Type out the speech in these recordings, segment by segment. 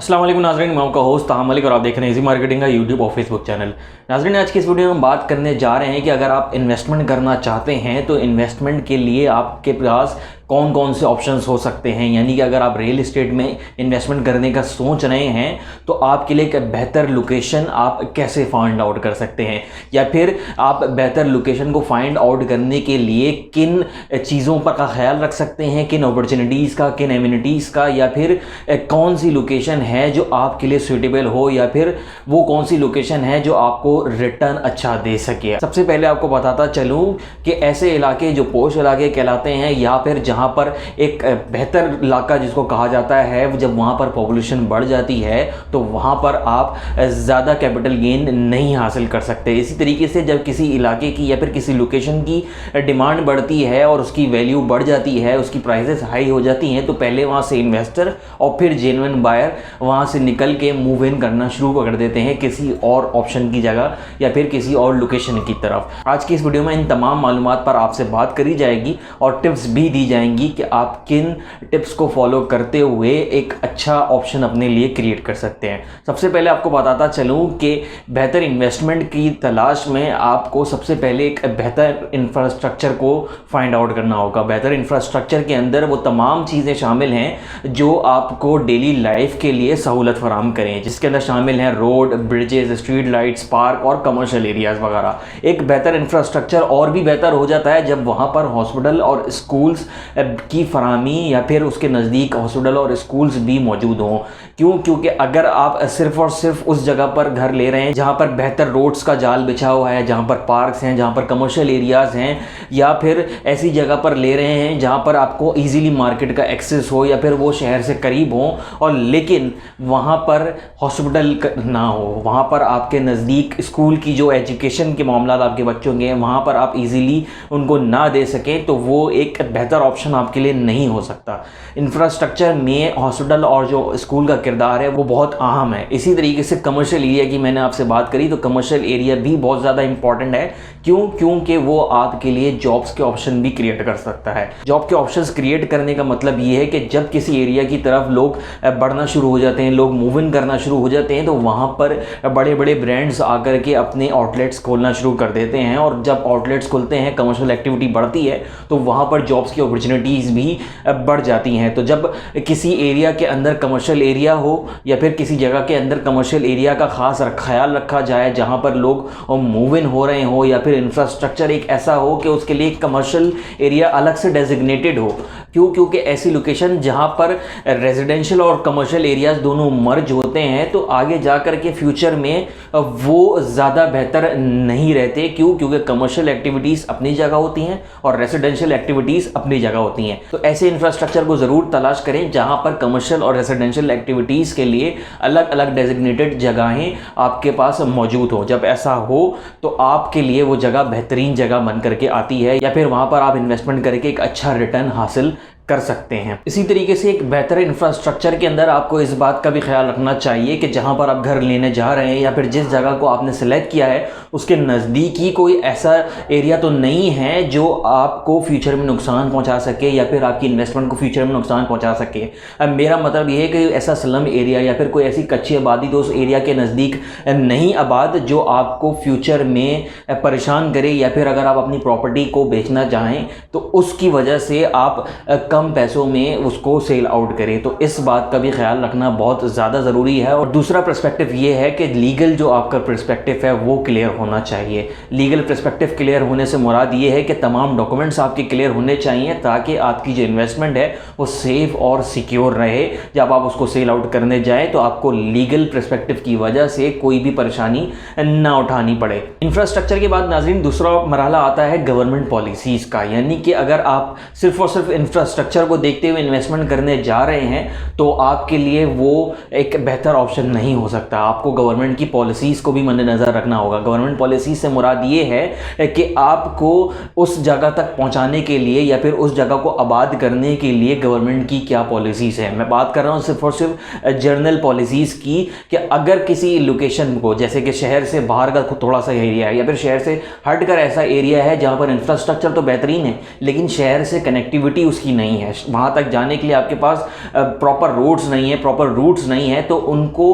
अस्सलाम वालेकुम नाज़रीन, मैं आपका होस्ट ताहा मलिक और आप देख रहे हैं इजी मार्केटिंग का यूट्यूब और फेसबुक चैनल। नाज़रीन, आज की इस वीडियो में हम बात करने जा रहे हैं कि अगर आप इन्वेस्टमेंट करना चाहते हैं तो इन्वेस्टमेंट के लिए आपके पास कौन कौन से ऑप्शंस हो सकते हैं। यानी कि अगर आप रियल एस्टेट में इन्वेस्टमेंट करने का सोच रहे हैं तो आपके लिए एक बेहतर लोकेशन आप कैसे फाइंड आउट कर सकते हैं, या फिर आप बेहतर लोकेशन को फाइंड आउट करने के लिए किन चीज़ों पर का ख्याल रख सकते हैं, किन अपॉर्चुनिटीज़ का, किन एमिनिटीज़ का, या फिर कौन सी लोकेशन है जो आपके लिए सूटेबल हो, या फिर वो कौन सी लोकेशन है जो आपको रिटर्न अच्छा दे सके। सबसे पहले आपको बताता चलूँ कि ऐसे इलाके जो पोश इलाके कहलाते हैं, या फिर जहाँ पर एक बेहतर इलाका जिसको कहा जाता है, जब वहाँ पर पॉपुलेशन बढ़ जाती है तो वहाँ पर आप ज़्यादा कैपिटल गेन नहीं हासिल कर सकते। इसी तरीके से जब किसी इलाके की या फिर किसी लोकेशन की डिमांड बढ़ती है और उसकी वैल्यू बढ़ जाती है, उसकी प्राइसेस हाई हो जाती हैं, तो पहले वहाँ से इन्वेस्टर और फिर जेन्युइन बायर वहाँ से निकल के मूव इन करना शुरू कर देते हैं किसी और ऑप्शन की जगह या फिर किसी और लोकेशन की तरफ। आज की इस वीडियो में इन तमाम मालूमात पर आपसे बात करी जाएगी और टिप्स भी दी जाएंगी कि आप किन टिप्स को फॉलो करते हुए एक अच्छा ऑप्शन अपने लिए क्रिएट कर सकते हैं। सबसे पहले आपको बताता चलूं कि बेहतर इन्वेस्टमेंट की तलाश में आपको सबसे पहले एक बेहतर इंफ्रास्ट्रक्चर को फाइंड आउट करना होगा। बेहतर इंफ्रास्ट्रक्चर के अंदर वो तमाम चीज़ें शामिल हैं जो आपको डेली लाइफ के लिए सहूलत फराहम करें, जिसके अंदर शामिल हैं road, bridges, street lights, park और कमर्शियल एरियाज़ वगैरह। एक बेहतर इंफ्रास्ट्रक्चर और भी बेहतर हो जाता है जब वहाँ पर हॉस्पिटल और स्कूल्स की फराहमी या फिर उसके नज़दीक हॉस्पिटल और स्कूल्स भी मौजूद हों। क्यों? क्योंकि अगर आप सिर्फ और सिर्फ उस जगह पर घर ले रहे हैं जहाँ पर बेहतर रोड्स का जाल बिछा हुआ है, जहाँ पर पार्क्स हैं, जहाँ पर कमर्शियल एरियाज़ हैं, या फिर ऐसी जगह पर ले रहे हैं जहाँ पर आपको ईजीली मार्केट का एक्सेस हो या फिर वो शहर से करीब हो, और लेकिन वहाँ पर हॉस्पिटल ना हो, वहाँ पर आपके नज़दीक स्कूल की जो एजुकेशन के मामला आपके बच्चों के वहाँ पर आप इजीली उनको ना दे सकें, तो वो एक बेहतर ऑप्शन आपके लिए नहीं हो सकता। इंफ्रास्ट्रक्चर में हॉस्पिटल और जो स्कूल का किरदार है वो बहुत अहम है। इसी तरीके से कमर्शियल एरिया की मैंने आपसे बात करी, तो कमर्शियल एरिया भी बहुत ज़्यादा इंपॉर्टेंट है। क्यों? क्योंकि वो आपके लिए जॉब्स के ऑप्शन भी क्रिएट कर सकता है। जॉब के ऑप्शंस क्रिएट करने का मतलब ये है कि जब किसी एरिया की तरफ लोग बढ़ना शुरू हो जाते हैं, लोग मूव इन करना शुरू हो जाते हैं, तो वहाँ पर बड़े बड़े ब्रांड्स आकर के अपने आउटलेट्स खोलना शुरू कर देते हैं, और जब आउटलेट्स खुलते हैं, कमर्शियल एक्टिविटी बढ़ती है, तो वहाँ पर जॉब्स की अपॉर्चुनिटीज़ भी बढ़ जाती हैं। तो जब किसी एरिया के अंदर कमर्शियल एरिया हो या फिर किसी जगह के अंदर कमर्शियल एरिया का ख़ास ख्याल रखा जाए जहाँ पर लोग मूव इन हो रहे हो, या फिर इंफ्रास्ट्रक्चर एक ऐसा हो कि उसके लिए कमर्शियल एरिया अलग से डेजिग्नेटेड हो। क्यों? क्योंकि ऐसी लोकेशन जहाँ पर रेजिडेंशियल और कमर्शियल एरियाज दोनों मर्ज होते हैं, तो आगे जा कर के फ्यूचर में वो ज़्यादा बेहतर नहीं रहते। क्यों? क्योंकि कमर्शियल एक्टिविटीज़ अपनी जगह होती हैं और रेजिडेंशियल एक्टिविटीज़ अपनी जगह होती हैं। तो ऐसे इंफ्रास्ट्रक्चर को ज़रूर तलाश करें जहाँ पर कमर्शियल और रेजिडेंशियल एक्टिविटीज़ के लिए अलग अलग डेजिग्नेटेड जगहें आपके पास मौजूद हो। जब ऐसा हो तो आपके लिए वो जगह बेहतरीन जगह बन करके आती है, या फिर वहाँ पर आप इन्वेस्टमेंट करके एक अच्छा रिटर्न हासिल कर सकते हैं। इसी तरीके से एक बेहतर इंफ्रास्ट्रक्चर के अंदर आपको इस बात का भी ख्याल रखना चाहिए कि जहां पर आप घर लेने जा रहे हैं या फिर जिस जगह को आपने सेलेक्ट किया है उसके नज़दीक ही कोई ऐसा एरिया तो नहीं है जो आपको फ्यूचर में नुकसान पहुंचा सके या फिर आपकी इन्वेस्टमेंट को फ्यूचर में नुकसान पहुंचा सके। अब मेरा मतलब ये है कि ऐसा स्लम एरिया या फिर कोई ऐसी कच्ची आबादी तो उस एरिया के नज़दीक नहीं आबाद जो आपको फ्यूचर में परेशान करे, या फिर अगर आप अपनी प्रॉपर्टी को बेचना चाहें तो उसकी वजह से आप कम पैसों में उसको सेल आउट करें। तो इस बात का भी ख्याल रखना बहुत ज़्यादा ज़रूरी है। और दूसरा पर्सपेक्टिव ये है कि लीगल जो आपका पर्सपेक्टिव है वो क्लियर होना चाहिए। लीगल पर्सपेक्टिव क्लियर होने से मुराद ये है कि तमाम डॉक्यूमेंट्स आपके क्लियर होने चाहिए ताकि आपकी जो इन्वेस्टमेंट है वो सेफ और सिक्योर रहे। जब आप उसको सेल आउट करने जाएँ तो आपको लीगल पर्सपेक्टिव की वजह से कोई भी परेशानी ना उठानी पड़े। इंफ्रास्ट्रक्चर के बाद नाज़रीन दूसरा मरहला आता है गवर्नमेंट पॉलिसीज़ का। यानी कि अगर आप सिर्फ और सिर्फ इंफ्रास्ट्रक्चर को देखते हुए इन्वेस्टमेंट करने जा रहे हैं तो आपके लिए वो एक बेहतर ऑप्शन नहीं हो सकता। आपको गवर्नमेंट की पॉलिसीज़ को भी मद्देनज़र रखना होगा। गवर्नमेंट पॉलिसीज़ से मुराद ये है कि आपको उस जगह तक पहुंचाने के लिए या फिर उस जगह को आबाद करने के लिए गवर्नमेंट की क्या पॉलिसीज़ है। मैं बात कर रहा हूँ सिर्फ और सिर्फ जनरल पॉलिसीज़ की, कि अगर किसी लोकेशन को, जैसे कि शहर से बाहर का थोड़ा सा एरिया है या फिर शहर से हट कर ऐसा एरिया है जहाँ पर इंफ्रास्ट्रक्चर तो बेहतरीन है लेकिन शहर से कनेक्टिविटी उसकी नहीं नहीं है, वहाँ तक जाने के लिए आपके पास प्रॉपर रोड्स नहीं है, प्रॉपर रूट्स नहीं है, तो उनको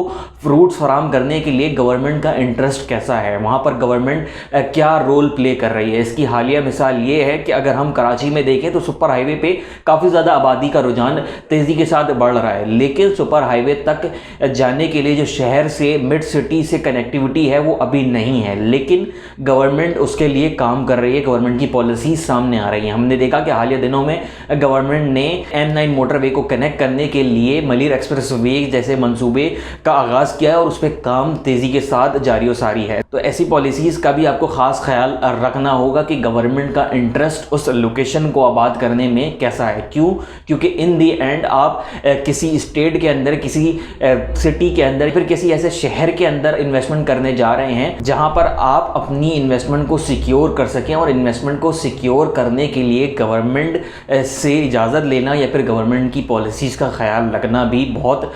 रूट्स फराहम करने के लिए गवर्नमेंट का इंटरेस्ट कैसा है, वहाँ पर गवर्नमेंट क्या रोल प्ले कर रही है। इसकी हालिया मिसाल ये है कि अगर हम कराची में देखें तो सुपर हाईवे पे काफ़ी ज़्यादा आबादी का रुझान तेज़ी के साथ बढ़ रहा है, लेकिन सुपर हाईवे तक जाने के लिए जो शहर से मिड सिटी से कनेक्टिविटी है वो अभी नहीं है, लेकिन गवर्नमेंट उसके लिए काम कर रही है, गवर्नमेंट की पॉलिसीज सामने आ रही हैं। हमने देखा कि हालिया दिनों में गवर्नमेंट ने M9 मोटरवे को कनेक्ट करने के लिए मलिर एक्सप्रेस वे जैसे मंसूबे का आगाज़ किया है और उस पर काम तेज़ी के साथ जारी व सारी है। तो ऐसी पॉलिसीज़ का भी आपको ख़ास ख्याल रखना होगा कि गवर्नमेंट का इंटरेस्ट उस लोकेशन को आबाद करने में कैसा है। क्यों? क्योंकि इन दी एंड आप किसी स्टेट के अंदर, किसी सिटी के अंदर, फिर किसी ऐसे शहर के अंदर इन्वेस्टमेंट करने जा रहे हैं जहां पर आप अपनी इन्वेस्टमेंट को सिक्योर कर सकें, और इन्वेस्टमेंट को सिक्योर करने के लिए गवर्नमेंट से इजाज़त लेना या फिर गवर्नमेंट की पॉलिसीज़ का ख्याल रखना भी बहुत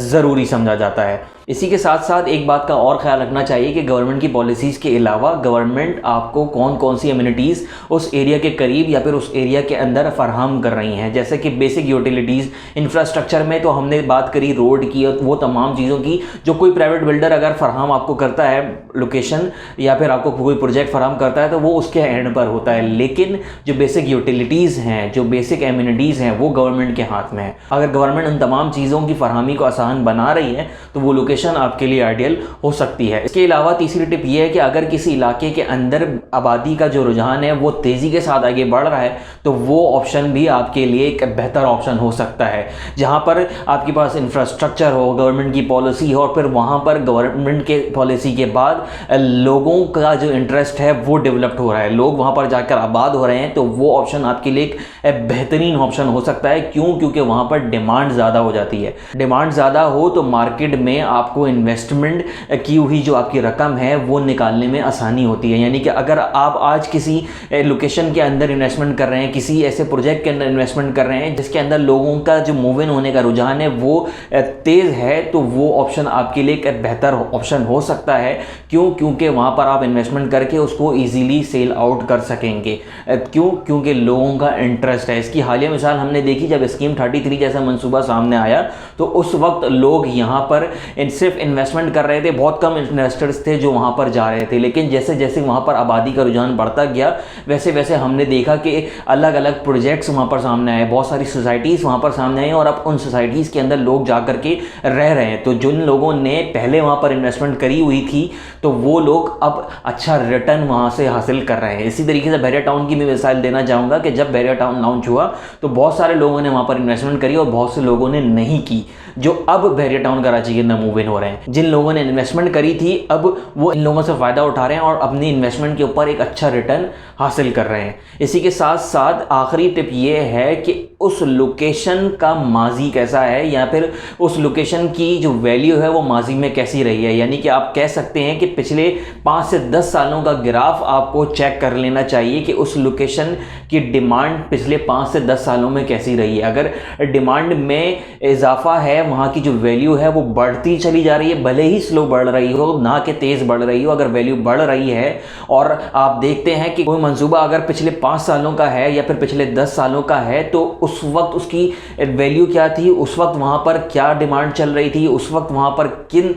ज़रूरी समझा जाता है। इसी के साथ साथ एक बात का और ख्याल रखना चाहिए कि गवर्नमेंट की पॉलिसीज़ के अलावा गवर्नमेंट आपको कौन कौन सी एमिनिटीज़ उस एरिया के करीब या फिर उस एरिया के अंदर फराहम कर रही हैं, जैसे कि बेसिक यूटिलिटीज़, इंफ्रास्ट्रक्चर में तो हमने बात करी रोड की और वो तमाम चीज़ों की जो कोई प्राइवेट बिल्डर अगर फराहम आपको करता है लोकेशन या फिर आपको कोई प्रोजेक्ट फराहम करता है तो वो उसके एंड पर होता है, लेकिन जो बेसिक यूटिलिटीज़ हैं, जो बेसिक एमिनिटीज़ हैं, वो गवर्नमेंट के हाथ में है। अगर गवर्नमेंट उन तमाम चीज़ों की फरहमी को आसान बना रही है तो वो लोकेशन आपके लिए आइडियल हो सकती है। इसके अलावा तीसरी टिप ये है कि अगर किसी इलाके के अंदर आबादी का जो रुझान है वो तेज़ी के साथ आगे बढ़ रहा है तो वो ऑप्शन भी आपके लिए एक बेहतर ऑप्शन हो सकता है, जहां पर आपके पास इंफ्रास्ट्रक्चर हो, गवर्नमेंट की पॉलिसी हो, और फिर वहां पर गवर्नमेंट के पॉलिसी के बाद लोगों का जो इंटरेस्ट है वो डेवलप्ड हो रहा है, लोग वहां पर जाकर आबाद हो रहे हैं, तो वो ऑप्शन आपके लिए एक बेहतरीन ऑप्शन हो सकता है। क्यों? क्योंकि वहां पर डिमांड ज़्यादा हो जाती है। डिमांड ज़्यादा हो तो मार्केट में आपको इन्वेस्टमेंट की हुई जो आपकी रकम है वो निकालने में आसानी होती है। यानी कि अगर आप आज किसी लोकेशन के अंदर इन्वेस्टमेंट कर रहे हैं, किसी ऐसे प्रोजेक्ट के अंदर इन्वेस्टमेंट कर रहे हैं जिसके अंदर लोगों का जो मूव इन होने का रुझान है वो तेज़ है, तो वो ऑप्शन आपके लिए एक बेहतर ऑप्शन हो सकता है। क्यों? क्योंकि वहाँ पर आप इन्वेस्टमेंट करके उसको ईजीली सेल आउट कर सकेंगे। क्यों? क्योंकि लोगों का इंटरेस्ट है। इसकी हालिया मिसाल हमने देखी जब स्कीम 33 जैसा मंसूबा सामने आया तो उस वक्त लोग यहाँ पर सिर्फ इन्वेस्टमेंट कर रहे थे, बहुत कम इन्वेस्टर्स थे जो वहाँ पर जा रहे थे, लेकिन जैसे जैसे वहाँ पर आबादी का रुझान बढ़ता गया वैसे वैसे हमने देखा कि अलग अलग प्रोजेक्ट्स वहाँ पर सामने आए, बहुत सारी सोसाइटीज़ वहाँ पर सामने आई और अब उन सोसाइटीज़ के अंदर लोग जा कर के रह रहे हैं। तो जिन लोगों ने पहले वहाँ पर इन्वेस्टमेंट करी हुई थी तो वो लोग अब अच्छा रिटर्न वहाँ से हासिल कर रहे हैं। इसी तरीके से बहरिया टाउन की मैं मिसाल देना चाहूँगा कि जब बहरिया टाउन लॉन्च हुआ तो बहुत सारे लोगों ने वहाँ पर इन्वेस्टमेंट करी और बहुत से लोगों ने नहीं की, जो अब बहरिया टाउन कराची के अंदर मूव इन हो रहे हैं। जिन लोगों ने इन्वेस्टमेंट करी थी अब वो इन लोगों से फ़ायदा उठा रहे हैं और अपनी इन्वेस्टमेंट के ऊपर एक अच्छा रिटर्न हासिल कर रहे हैं। इसी के साथ साथ आखिरी टिप ये है कि उस लोकेशन का माजी कैसा है या फिर उस लोकेशन की जो वैल्यू है वो माजी में कैसी रही है। यानी कि आप कह सकते हैं कि पिछले 5 से 10 सालों का ग्राफ आपको चेक कर लेना चाहिए कि उस लोकेशन की डिमांड पिछले 5 से 10 सालों में कैसी रही है। अगर डिमांड में इजाफा है, वहाँ की जो वैल्यू है वो बढ़ती चली जा रही है, भले ही स्लो बढ़ रही हो ना कि तेज़ बढ़ रही हो, अगर वैल्यू बढ़ रही है और आप देखते हैं कि कोई मंसूबा अगर पिछले 5 सालों का है या फिर पिछले 10 सालों का है तो उस वक्त उसकी वैल्यू क्या थी, उस वक्त वहाँ पर क्या डिमांड चल रही थी, उस वक्त वहाँ पर किन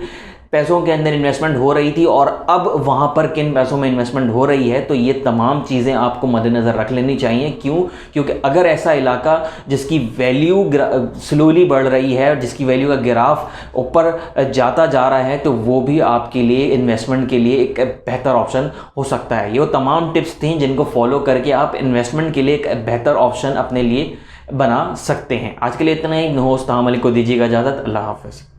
पैसों के अंदर इन्वेस्टमेंट हो रही थी और अब वहाँ पर किन पैसों में इन्वेस्टमेंट हो रही है। तो ये तमाम चीज़ें आपको मद्देनज़र रख लेनी चाहिए। क्यों? क्योंकि अगर ऐसा इलाका जिसकी वैल्यू स्लोली बढ़ रही है, जिसकी वैल्यू का ग्राफ ऊपर जाता जा रहा है, तो वो भी आपके लिए इन्वेस्टमेंट के लिए एक बेहतर ऑप्शन हो सकता है। ये वो तमाम टिप्स थी जिनको फॉलो करके आप इन्वेस्टमेंट के लिए एक बेहतर ऑप्शन अपने लिए बना सकते हैं। आज के लिए इतना ही। होस्ट मलिक को दीजिएगा इजाज़त। अल्लाह हाफ़िज़।